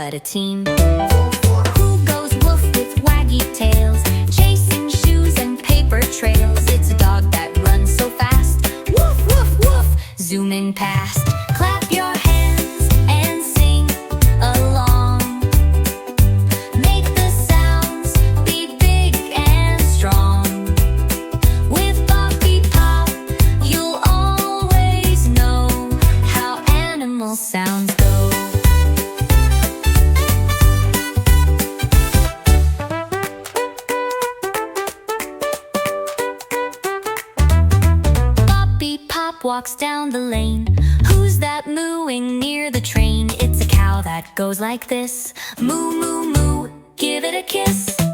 led a team. Who goes woof with waggy tails, chasing shoes and paper trails? It's a dog that runs so fast. Woof, woof, woof, zooming past. Clap your hands and sing along. Make the sounds be big and strong. With BopiPop, you'll always know how animal sounds go. BopiPop walks down the lane. Who's that mooing near the train? It's a cow that goes like this. Moo, moo, moo, give it a kiss.